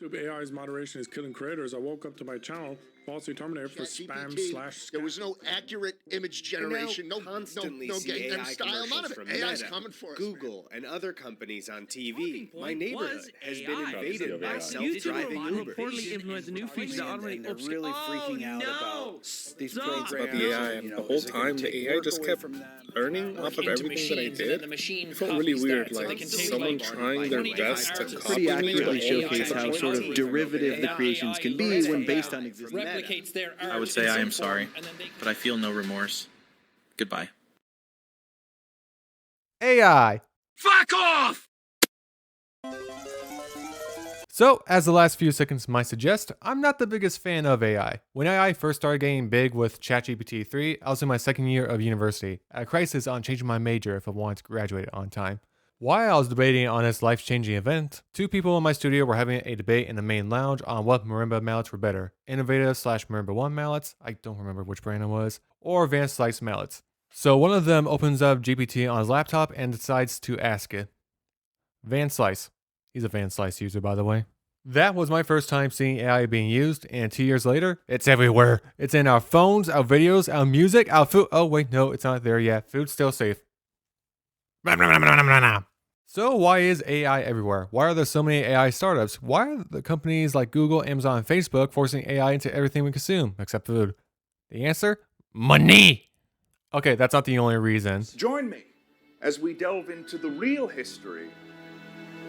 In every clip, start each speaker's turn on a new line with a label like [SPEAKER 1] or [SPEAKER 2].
[SPEAKER 1] YouTube AI's moderation is killing creators. I woke up to my channel falsely terminated for spam /
[SPEAKER 2] There was no accurate image generation, no
[SPEAKER 3] see
[SPEAKER 2] game
[SPEAKER 3] AI
[SPEAKER 2] style, none of it.
[SPEAKER 3] from
[SPEAKER 2] AI's
[SPEAKER 3] Meta,
[SPEAKER 2] coming for us.
[SPEAKER 3] Google, and other companies on TV. My neighborhood has been
[SPEAKER 4] AI.
[SPEAKER 3] invaded by self-driving
[SPEAKER 4] YouTuber
[SPEAKER 3] Ubers.
[SPEAKER 4] reportedly implemented the new feature that automates.
[SPEAKER 5] And they're really freaking out about these programs.
[SPEAKER 6] About the AI, and the whole time the AI just kept learning off of everything that I did. It felt really weird, like someone trying their best to copy me.
[SPEAKER 5] Accurately showcase how sort of derivative the creations can be when based on existing meta.
[SPEAKER 7] I would say I am sorry, but I feel no remorse. Goodbye.
[SPEAKER 8] AI.
[SPEAKER 4] Fuck off!
[SPEAKER 8] So, as the last few seconds might suggest, I'm not the biggest fan of AI. When AI first started getting big with ChatGPT 3, I was in my second year of university, at a crisis on changing my major if I wanted to graduate on time. While I was debating on this life-changing event, two people in my studio were having a debate in the main lounge on what marimba mallets were better, innovative / marimba 1 mallets, I don't remember which brand it was, or Van Slice mallets. So one of them opens up GPT on his laptop and decides to ask it. Van Slice. He's a Van Slice user, by the way. That was my first time seeing AI being used, and 2 years later, it's everywhere. It's in our phones, our videos, our music, our food. Oh wait, no, it's not there yet. Food's still safe. So why is AI everywhere? Why are there so many AI startups? Why are the companies like Google, Amazon, and Facebook forcing AI into everything we consume, except food? The answer? Money! Okay, that's not the only reason.
[SPEAKER 9] Join me as we delve into the real history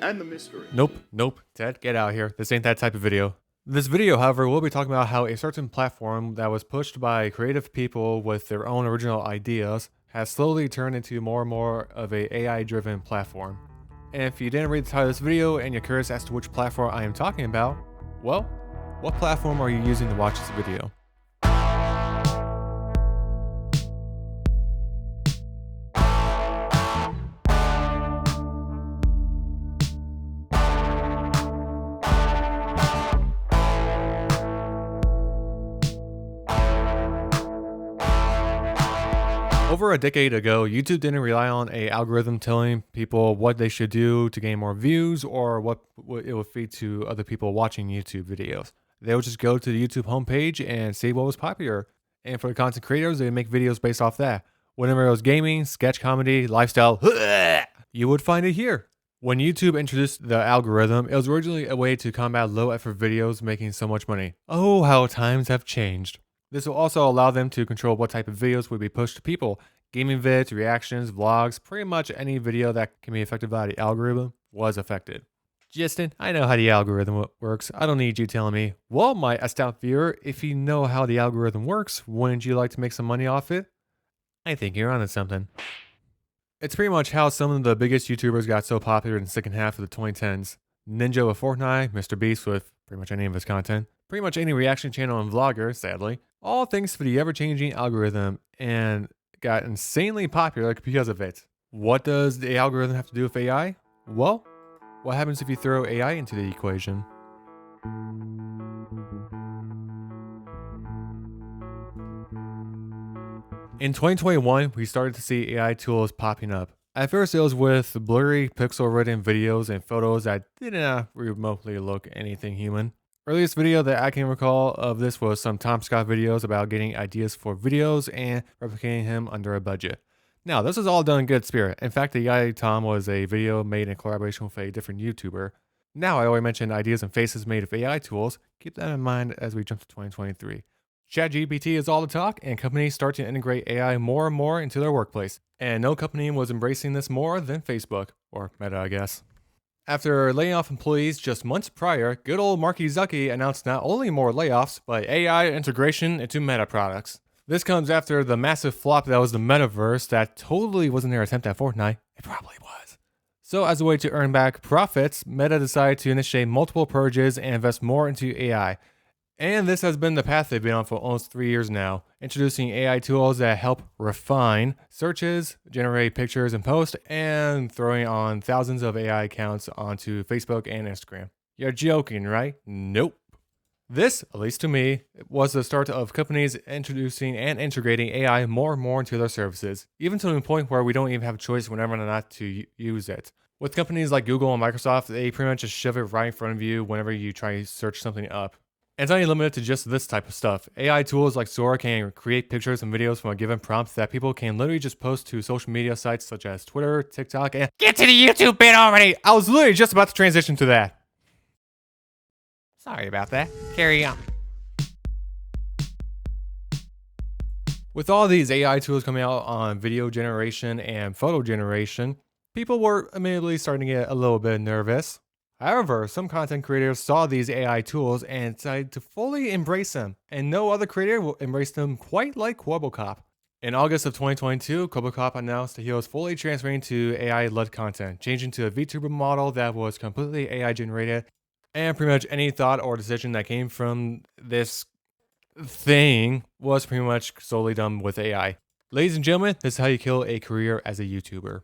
[SPEAKER 9] and the mystery.
[SPEAKER 8] Nope, Ted, get out of here. This ain't that type of video. This video, however, will be talking about how a certain platform that was pushed by creative people with their own original ideas has slowly turned into more and more of a AI-driven platform. And if you didn't read the title of this video and you're curious as to which platform I am talking about, well, what platform are you using to watch this video? Over a decade ago, YouTube didn't rely on an algorithm telling people what they should do to gain more views or what it would feed to other people watching YouTube videos. They would just go to the YouTube homepage and see what was popular. And for the content creators, they would make videos based off that. Whenever it was gaming, sketch comedy, lifestyle, you would find it here. When YouTube introduced the algorithm, it was originally a way to combat low-effort videos making so much money. Oh, how times have changed. This will also allow them to control what type of videos would be pushed to people. Gaming vids, reactions, vlogs, pretty much any video that can be affected by the algorithm was affected. Justin, I know how the algorithm works. I don't need you telling me. Well, my astute viewer, if you know how the algorithm works, wouldn't you like to make some money off it? I think you're onto something. It's pretty much how some of the biggest YouTubers got so popular in the second half of the 2010s. Ninja with Fortnite, Mr. Beast with pretty much any of his content, pretty much any reaction channel and vlogger, sadly. All thanks to the ever-changing algorithm, and got insanely popular because of it. What does the algorithm have to do with AI? Well, what happens if you throw AI into the equation? In 2021, we started to see AI tools popping up. At first, it was with blurry, pixel-ridden videos and photos that did not remotely look anything human. Earliest video that I can recall of this was some Tom Scott videos about getting ideas for videos and replicating him under a budget. Now, this was all done in good spirit. In fact, the guy Tom was a video made in collaboration with a different YouTuber. Now, I already mentioned ideas and faces made of AI tools. Keep that in mind as we jump to 2023. ChatGPT is all the talk, and companies start to integrate AI more and more into their workplace. And no company was embracing this more than Facebook, or Meta, I guess. After laying off employees just months prior, good old Marky Zucky announced not only more layoffs, but AI integration into Meta products. This comes after the massive flop that was the metaverse that totally wasn't their attempt at Fortnite. It probably was. So as a way to earn back profits, Meta decided to initiate multiple purges and invest more into AI. And this has been the path they've been on for almost 3 years now, introducing AI tools that help refine searches, generate pictures and posts, and throwing on thousands of AI accounts onto Facebook and Instagram. You're joking, right? Nope. This, at least to me, was the start of companies introducing and integrating AI more and more into their services, even to the point where we don't even have a choice whenever or not to use it. With companies like Google and Microsoft, they pretty much just shove it right in front of you whenever you try to search something up. And it's not even limited to just this type of stuff. AI tools like Sora can create pictures and videos from a given prompt that people can literally just post to social media sites such as Twitter, TikTok, and get to the YouTube bit already! I was literally just about to transition to that. Sorry about that. Carry on. With all these AI tools coming out on video generation and photo generation, people were immediately starting to get a little bit nervous. However, some content creators saw these AI tools and decided to fully embrace them, and no other creator will embrace them quite like Quabblecop. In August of 2022, Quabblecop announced that he was fully transferring to AI-led content, changing to a VTuber model that was completely AI generated, and pretty much any thought or decision that came from this thing was pretty much solely done with AI. Ladies and gentlemen, this is how you kill a career as a YouTuber.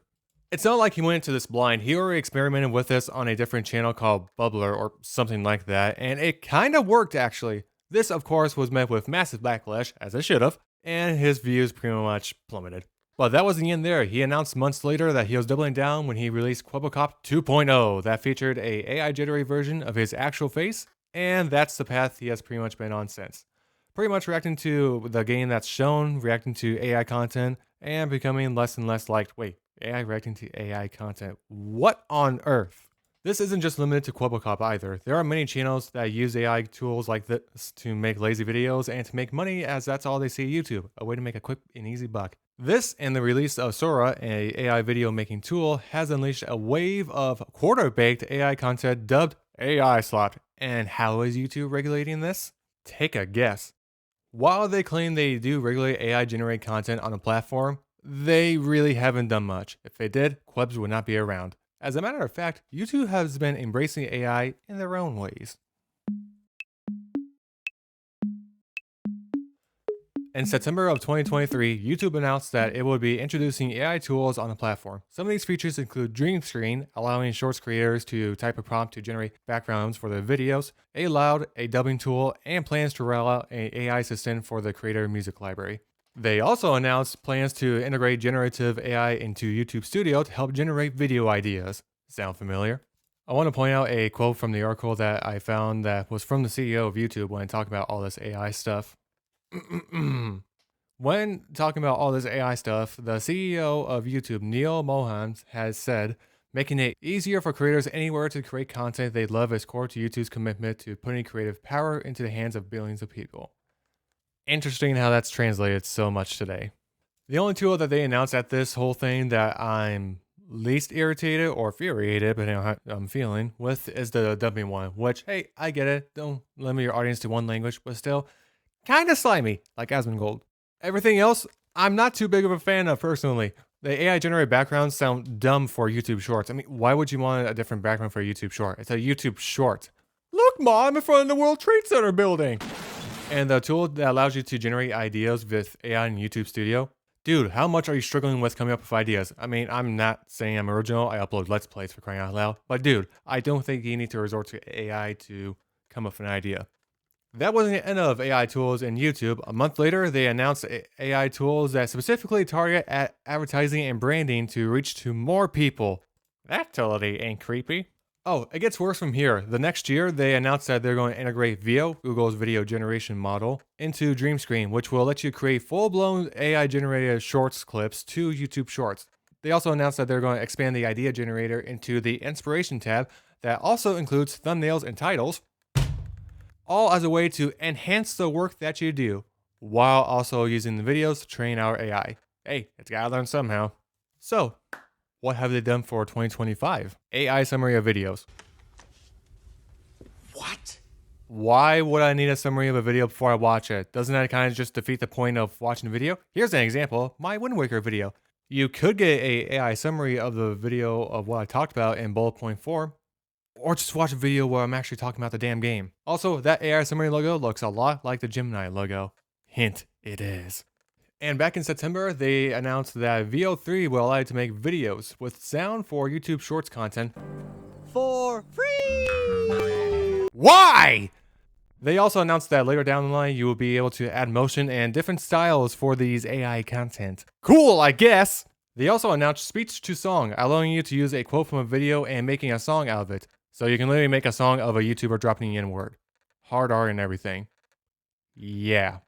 [SPEAKER 8] It's not like he went into this blind. He already experimented with this on a different channel called Bubbler or something like that, and it kind of worked actually. This, of course, was met with massive backlash, as it should have, and his views pretty much plummeted. But that wasn't the end there. He announced months later that he was doubling down when he released Quabblecop 2.0 that featured a AI-generated version of his actual face, and that's the path he has pretty much been on since. Pretty much reacting to the game that's shown, reacting to AI content, and becoming less and less liked. Wait, AI reacting to AI content. What on earth? This isn't just limited to Quabblecop either. There are many channels that use AI tools like this to make lazy videos and to make money, as that's all they see on YouTube, a way to make a quick and easy buck. This and the release of Sora, an AI video making tool, has unleashed a wave of quarter-baked AI content dubbed AI slop. And how is YouTube regulating this? Take a guess. While they claim they do regulate AI-generated content on the platform, they really haven't done much. If they did, Quebs would not be around. As a matter of fact, YouTube has been embracing AI in their own ways. In September of 2023, YouTube announced that it would be introducing AI tools on the platform. Some of these features include Dream Screen, allowing Shorts creators to type a prompt to generate backgrounds for their videos, a Loud, a dubbing tool, and plans to roll out an AI assistant for the creator music library. They also announced plans to integrate generative AI into YouTube Studio to help generate video ideas. Sound familiar? I want to point out a quote from the article that I found that was from the CEO of YouTube when talking about all this AI stuff. When talking about all this AI stuff, the CEO of YouTube, Neil Mohan, has said, making it easier for creators anywhere to create content they love is core to YouTube's commitment to putting creative power into the hands of billions of people. Interesting how that's translated so much today. The only tool that they announced at this whole thing that I'm least irritated or infuriated, depending on how I'm feeling, with is the dubbing one, which, hey, I get it. Don't limit your audience to one language, but still, kind of slimy, like Asmongold. Everything else, I'm not too big of a fan of personally. The AI-generated backgrounds sound dumb for YouTube Shorts. I mean, why would you want a different background for a YouTube Short? It's a YouTube Short. Look, Mom, I'm in front of the World Trade Center building. And the tool that allows you to generate ideas with AI in YouTube Studio. Dude, how much are you struggling with coming up with ideas? I mean, I'm not saying I'm original. I upload Let's Plays for crying out loud. But dude, I don't think you need to resort to AI to come up with an idea. That wasn't the end of AI tools in YouTube. A month later, they announced AI tools that specifically target at advertising and branding to reach to more people. That totally ain't creepy. Oh, it gets worse from here. The next year, they announced that they're going to integrate Veo, Google's video generation model, into Dream Screen, which will let you create full-blown AI-generated Shorts clips to YouTube Shorts. They also announced that they're going to expand the idea generator into the Inspiration tab that also includes thumbnails and titles, all as a way to enhance the work that you do, while also using the videos to train our AI. Hey, it's gotta learn somehow. So, what have they done for 2025? AI summary of videos.
[SPEAKER 2] What?
[SPEAKER 8] Why would I need a summary of a video before I watch it? Doesn't that kind of just defeat the point of watching the video? Here's an example, my Wind Waker video. You could get a AI summary of the video of what I talked about in bullet point 4, or just watch a video where I'm actually talking about the damn game. Also, that AI summary logo looks a lot like the Gemini logo. Hint, it is. And back in September, they announced that VO3 will allow you to make videos with sound for YouTube Shorts content for free. Why? They also announced that later down the line, you will be able to add motion and different styles for these AI content. Cool, I guess. They also announced speech to song, allowing you to use a quote from a video and making a song out of it. So you can literally make a song of a YouTuber dropping the N-word. Hard R and everything. Yeah.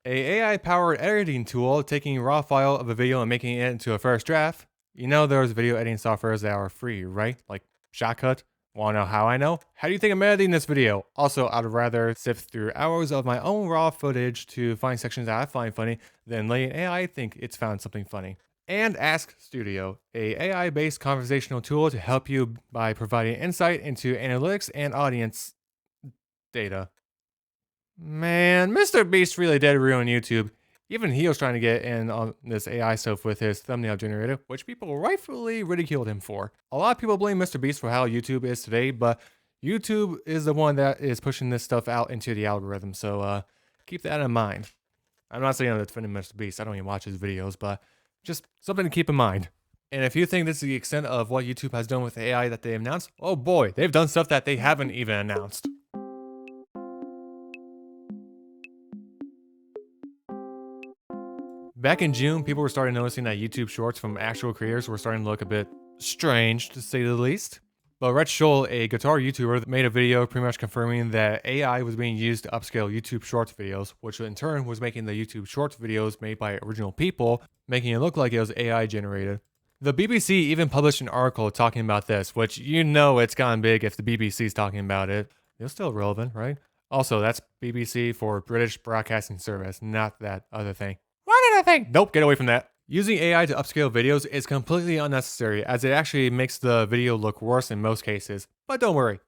[SPEAKER 8] A AI-powered editing tool taking a raw file of a video and making it into a first draft. You know there's video editing softwares that are free, right? Like Shotcut. Wanna know how I know? How do you think I'm editing this video? Also, I'd rather sift through hours of my own raw footage to find sections that I find funny than letting AI think it's found something funny. And Ask Studio, a AI-based conversational tool to help you by providing insight into analytics and audience data. Man, Mr. Beast really did ruin YouTube. Even he was trying to get in on this AI stuff with his thumbnail generator, which people rightfully ridiculed him for. A lot of people blame Mr. Beast for how YouTube is today, but YouTube is the one that is pushing this stuff out into the algorithm, so keep that in mind. I'm not saying I'm defending Mr. Beast, I don't even watch his videos, but just something to keep in mind. And if you think this is the extent of what YouTube has done with AI that they announced, oh boy, they've done stuff that they haven't even announced. Back in June, people were starting noticing that YouTube Shorts from actual creators were starting to look a bit strange, to say the least. But Rhett Scholl, a guitar YouTuber, made a video pretty much confirming that AI was being used to upscale YouTube Shorts videos, which in turn was making the YouTube Shorts videos made by original people, making it look like it was AI generated. The BBC even published an article talking about this, which you know it's gotten big if the BBC's talking about it. It's still relevant, right? Also, that's BBC for British Broadcasting Service, not that other thing. What did I think? Nope, get away from that. Using AI to upscale videos is completely unnecessary as it actually makes the video look worse in most cases. But don't worry,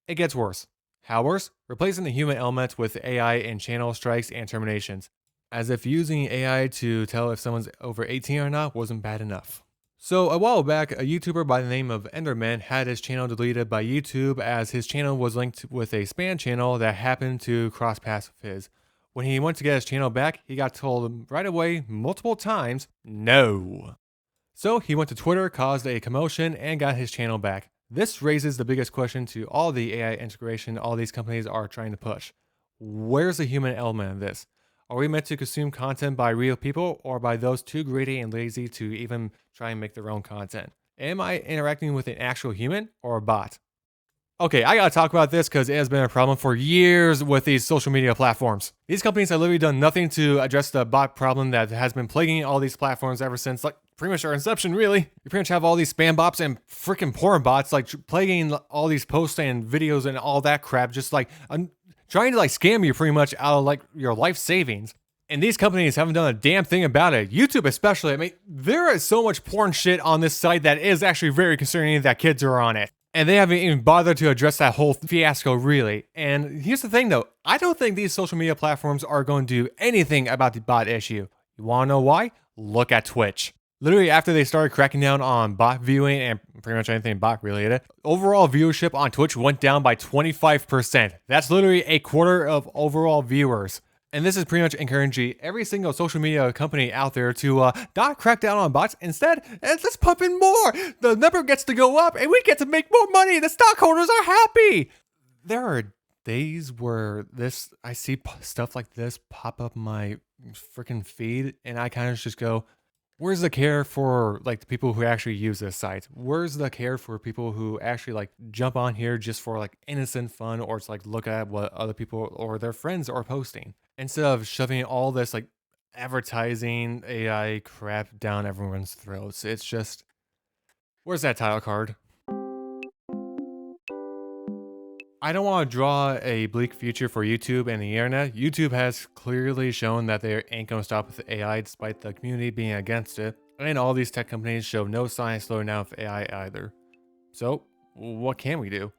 [SPEAKER 8] it gets worse. How worse? Replacing the human element with AI in channel strikes and terminations. As if using AI to tell if someone's over 18 or not wasn't bad enough. So a while back, a YouTuber by the name of Enderman had his channel deleted by YouTube as his channel was linked with a spam channel that happened to cross paths with his. When he went to get his channel back, he got told right away, multiple times, no. So he went to Twitter, caused a commotion, and got his channel back. This raises the biggest question to all the AI integration all these companies are trying to push. Where's the human element in this? Are we meant to consume content by real people or by those too greedy and lazy to even try and make their own content? Am I interacting with an actual human or a bot? Okay, I gotta talk about this because it has been a problem for years with these social media platforms. These companies have literally done nothing to address the bot problem that has been plaguing all these platforms ever since, like, pretty much our inception, really. You pretty much have all these spam bots and freaking porn bots, like, plaguing all these posts and videos and all that crap, just, like, trying to, like, scam you pretty much out of, like, your life savings. And these companies haven't done a damn thing about it. YouTube especially, I mean, there is so much porn shit on this site that is actually very concerning that kids are on it. And they haven't even bothered to address that whole fiasco, really. And here's the thing, though. I don't think these social media platforms are going to do anything about the bot issue. You want to know why? Look at Twitch. Literally, after they started cracking down on bot viewing and pretty much anything bot related, overall viewership on Twitch went down by 25%. That's literally a quarter of overall viewers. And this is pretty much encouraging every single social media company out there to not crack down on bots. Instead, let's pump in more. The number gets to go up and we get to make more money. The stockholders are happy. There are days where I see stuff like this pop up my freaking feed and I kind of just go, where's the care for like the people who actually use this site? Where's the care for people who actually like jump on here just for like innocent fun or to like look at what other people or their friends are posting? Instead of shoving all this like advertising AI crap down everyone's throats. It's just, where's that title card? I don't want to draw a bleak future for YouTube and the internet. YouTube has clearly shown that they ain't gonna stop with AI despite the community being against it. And all these tech companies show no signs slowing down with AI either. So, what can we do?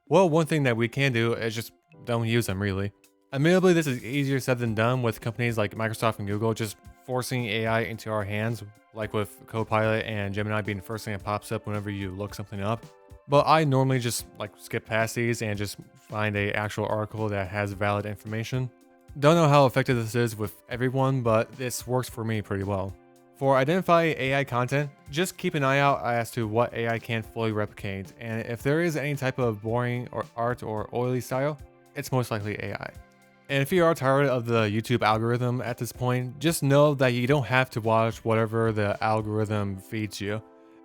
[SPEAKER 8] Well, one thing that we can do is just don't use them really. Admittedly, this is easier said than done with companies like Microsoft and Google just forcing AI into our hands, like with Copilot and Gemini being the first thing that pops up whenever you look something up. But I normally just like skip past these and just find a actual article that has valid information. Don't know how effective this is with everyone, but this works for me pretty well. For identifying AI content, just keep an eye out as to what AI can fully replicate, and if there is any type of boring or art or oily style, it's most likely AI. And if you are tired of the YouTube algorithm at this point, just know that you don't have to watch whatever the algorithm feeds you.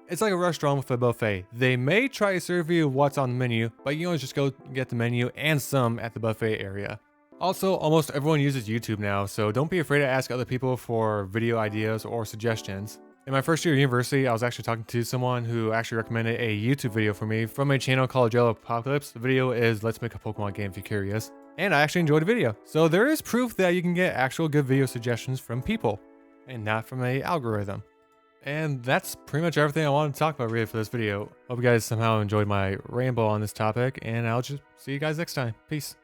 [SPEAKER 8] It's like a restaurant with a buffet. They may try to serve you what's on the menu, but you always just go get the menu and some at the buffet area. Also, almost everyone uses YouTube now, so don't be afraid to ask other people for video ideas or suggestions. In my first year of university, I was actually talking to someone who actually recommended a YouTube video for me from a channel called Jello Apocalypse. The video is Let's Make a Pokemon Game if you're curious. And I actually enjoyed the video. So there is proof that you can get actual good video suggestions from people and not from an algorithm. And that's pretty much everything I wanted to talk about really for this video. Hope you guys somehow enjoyed my ramble on this topic, and I'll just see you guys next time. Peace.